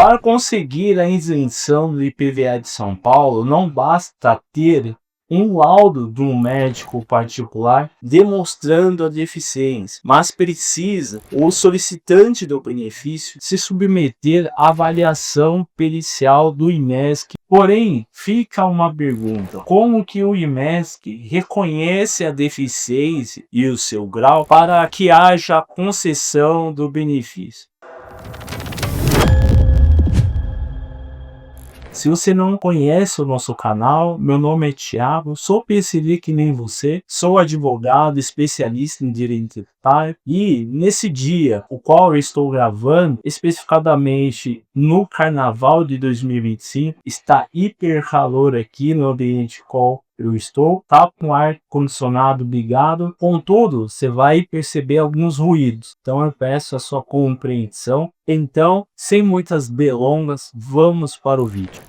Para conseguir a isenção do IPVA de São Paulo, não basta ter um laudo de um médico particular demonstrando a deficiência, mas precisa o solicitante do benefício se submeter à avaliação pericial do IMESC. Porém, fica uma pergunta: como que o IMESC reconhece a deficiência e o seu grau para que haja concessão do benefício? Se você não conhece o nosso canal, meu nome é Thiago, sou PCD que nem você, sou advogado especialista em direito tributário e nesse dia, o qual eu estou gravando, especificadamente no Carnaval de 2025, está hiper calor aqui no ambiente qual eu estou, tá com o ar condicionado ligado, contudo, você vai perceber alguns ruídos, então eu peço a sua compreensão. Então, sem muitas delongas, vamos para o vídeo.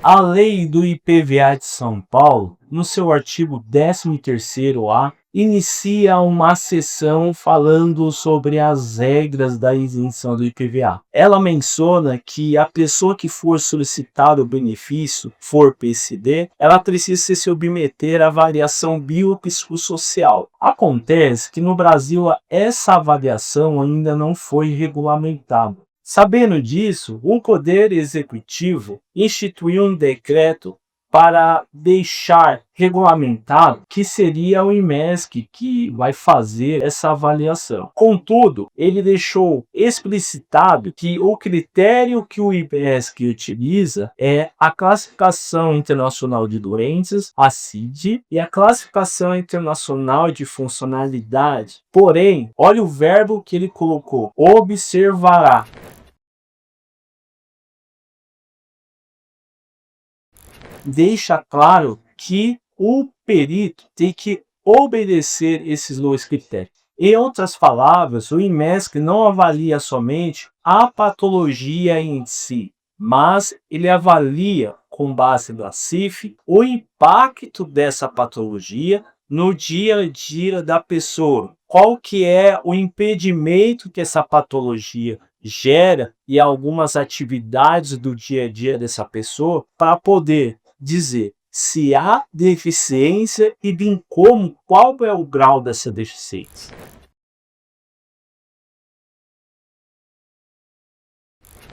A lei do IPVA de São Paulo, no seu artigo 13º-A, inicia uma seção falando sobre as regras da isenção do IPVA. Ela menciona que a pessoa que for solicitar o benefício, for PCD, ela precisa se submeter à avaliação biopsicossocial. Acontece que no Brasil essa avaliação ainda não foi regulamentada. Sabendo disso, o Poder Executivo instituiu um decreto para deixar regulamentado que seria o IMESC que vai fazer essa avaliação. Contudo, ele deixou explicitado que o critério que o IMESC utiliza é a Classificação Internacional de Doenças, a CID, e a Classificação Internacional de Funcionalidade. Porém, olha o verbo que ele colocou: observará. Deixa claro que o perito tem que obedecer esses dois critérios. Em outras palavras, o IMESC não avalia somente a patologia em si, mas ele avalia, com base na CIF, o impacto dessa patologia no dia a dia da pessoa. Qual que é o impedimento que essa patologia gera e algumas atividades do dia a dia dessa pessoa para poder dizer se há deficiência e bem como, qual é o grau dessa deficiência.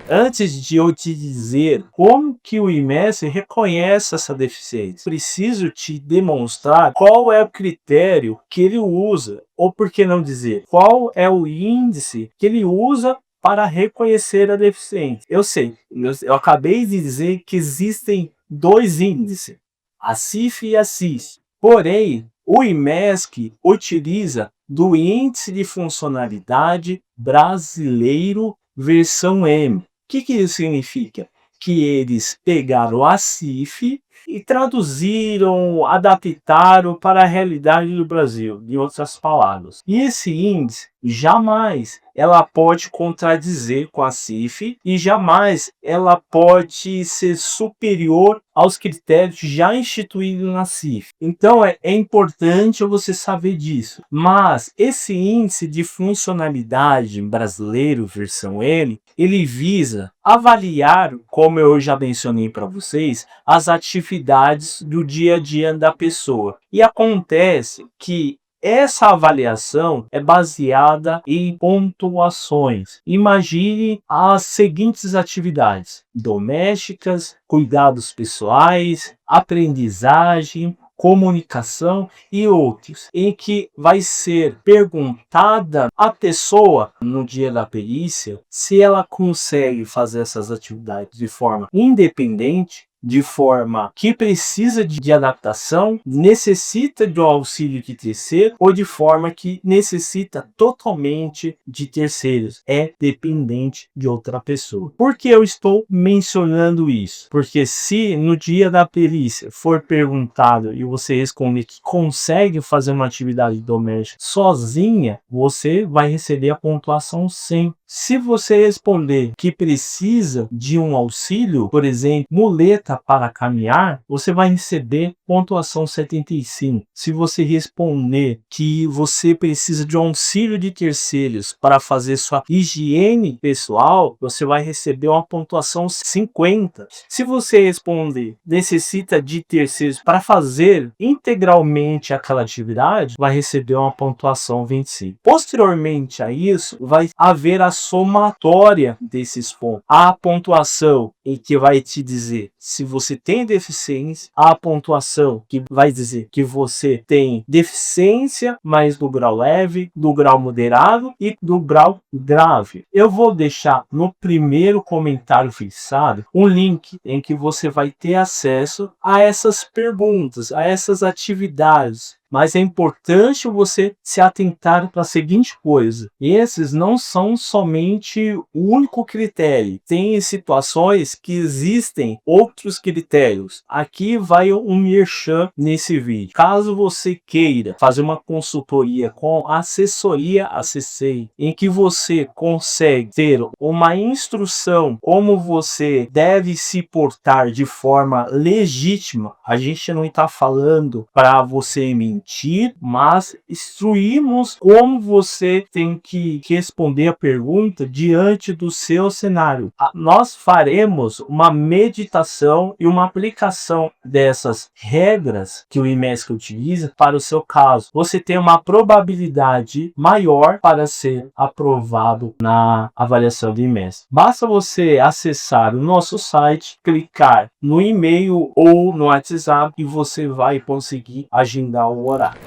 Antes de eu te dizer como que o IMESC reconhece essa deficiência, preciso te demonstrar qual é o critério que ele usa, ou por que não dizer, qual é o índice que ele usa para reconhecer a deficiência. Eu sei, eu acabei de dizer que existem dois índices, a CIF e a CIS. Porém, o IMESC utiliza do Índice de Funcionalidade Brasileiro versão M. O que isso significa? Que eles pegaram a CIF e traduziram, adaptaram para a realidade do Brasil, em outras palavras. E esse índice jamais ela pode contradizer com a CIF e jamais ela pode ser superior aos critérios já instituídos na CIF. Então é importante você saber disso. Mas esse índice de funcionalidade brasileiro versão N, ele visa avaliar, como eu já mencionei para vocês, as atividades do dia a dia da pessoa. E acontece que essa avaliação é baseada em pontuações. Imagine as seguintes atividades: domésticas, cuidados pessoais, aprendizagem, comunicação e outros, em que vai ser perguntada à pessoa no dia da perícia se ela consegue fazer essas atividades de forma independente, de forma que precisa de adaptação, necessita do auxílio de terceiro ou de forma que necessita totalmente de terceiros, é dependente de outra pessoa. Por que eu estou mencionando isso? Porque se no dia da perícia for perguntado e você responder que consegue fazer uma atividade doméstica sozinha, você vai receber a pontuação 100. Se você responder que precisa de um auxílio, por exemplo, muleta para caminhar, você vai receber pontuação 75. Se você responder que você precisa de auxílio de terceiros para fazer sua higiene pessoal, você vai receber uma pontuação 50. Se você responder necessita de terceiros para fazer integralmente aquela atividade, vai receber uma pontuação 25. Posteriormente a isso, vai haver a somatória desses pontos. A pontuação em que vai te dizer se você tem deficiência, a pontuação que vai dizer que você tem deficiência, mas do grau leve, do grau moderado e do grau grave. Eu vou deixar no primeiro comentário fixado um link em que você vai ter acesso a essas perguntas, a essas atividades. Mas é importante você se atentar para a seguinte coisa: esses não são somente o único critério. Tem situações que existem outros critérios. Aqui vai um merchan nesse vídeo. Caso você queira fazer uma consultoria com a assessoria ACCEI, em que você consegue ter uma instrução como você deve se portar de forma legítima, a gente não está falando para você mentir, mas instruímos como você tem que responder a pergunta diante do seu cenário. Nós faremos uma meditação e uma aplicação dessas regras que o IMESC utiliza para o seu caso. Você tem uma probabilidade maior para ser aprovado na avaliação do IMESC. Basta você acessar o nosso site, clicar no e-mail ou no WhatsApp e você vai conseguir agendar o horário.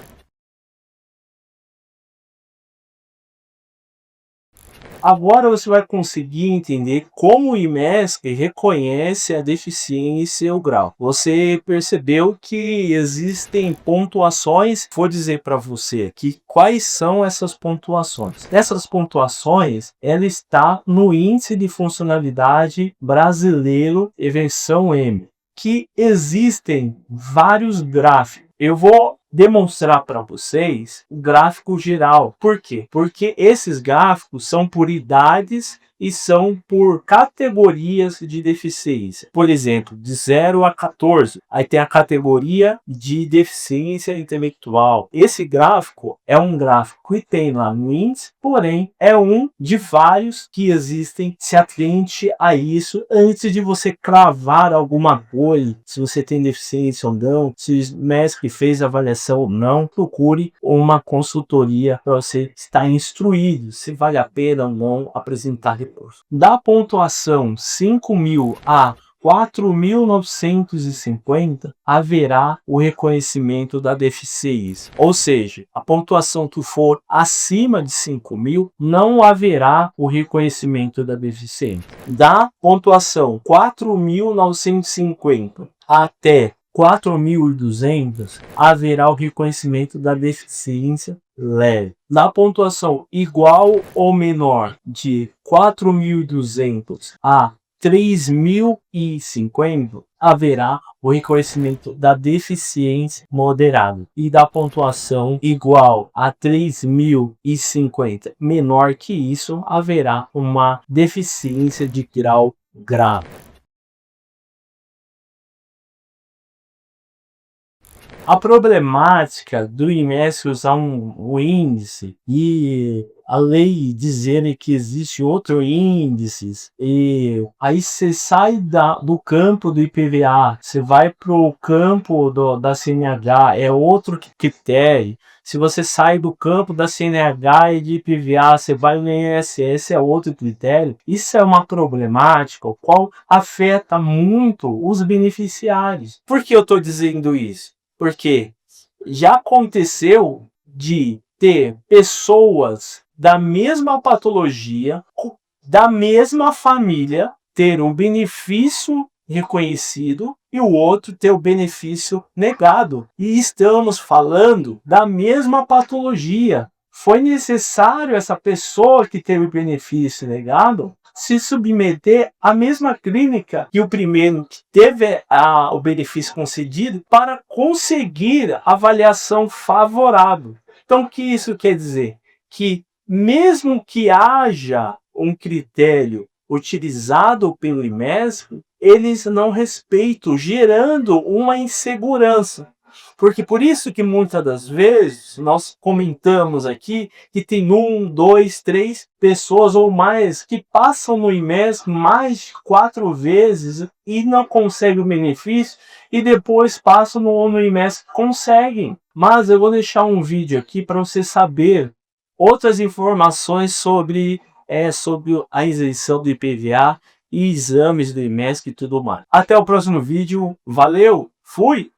Agora você vai conseguir entender como o IMESC reconhece a deficiência e o grau. Você percebeu que existem pontuações. Vou dizer para você aqui quais são essas pontuações. Essas pontuações, ela está no Índice de Funcionalidade Brasileiro e versão M, que existem vários gráficos. Eu vou demonstrar para vocês o gráfico geral. Por quê? Porque esses gráficos são por idades e são por categorias de deficiência. Por exemplo, de 0 a 14, aí tem a categoria de deficiência intelectual. Esse gráfico é um gráfico que tem lá no índice, porém é um de vários que existem. Se atente a isso antes de você cravar alguma coisa, se você tem deficiência ou não, se o mestre fez avaliação ou não. Procure uma consultoria para você estar instruído se vale a pena ou não apresentar recurso. Da pontuação 5.000 a 4.950 haverá o reconhecimento da deficiência. Ou seja, a pontuação que for acima de 5.000 não haverá o reconhecimento da deficiência. Da pontuação 4.950 até 4.200 haverá o reconhecimento da deficiência leve. Na pontuação igual ou menor de 4.200 a 3.050 haverá o reconhecimento da deficiência moderada. E da pontuação igual a 3.050 menor que isso, haverá uma deficiência de grau grave. A problemática do IMESC usar um índice e a lei dizer que existe outro índices, e aí você sai do campo do IPVA, você vai para o campo da CNH, é outro critério. Se você sai do campo da CNH e de IPVA, você vai no INSS, é outro critério. Isso é uma problemática, o qual afeta muito os beneficiários. Por que eu estou dizendo isso? Porque já aconteceu de ter pessoas da mesma patologia, da mesma família, ter um benefício reconhecido e o outro ter o benefício negado. E estamos falando da mesma patologia. Foi necessário essa pessoa que teve o benefício negado se submeter à mesma clínica que o primeiro que teve o benefício concedido para conseguir avaliação favorável. Então, o que isso quer dizer? Que mesmo que haja um critério utilizado pelo IMESC, eles não respeitam, gerando uma insegurança. Porque por isso que muitas das vezes nós comentamos aqui que tem 1, 2, 3 pessoas ou mais que passam no IMES mais de 4 vezes e não conseguem o benefício e depois passam no IMES conseguem. Mas eu vou deixar um vídeo aqui para você saber outras informações sobre a isenção do IPVA e exames do IMESC e tudo mais. Até o próximo vídeo. Valeu, fui!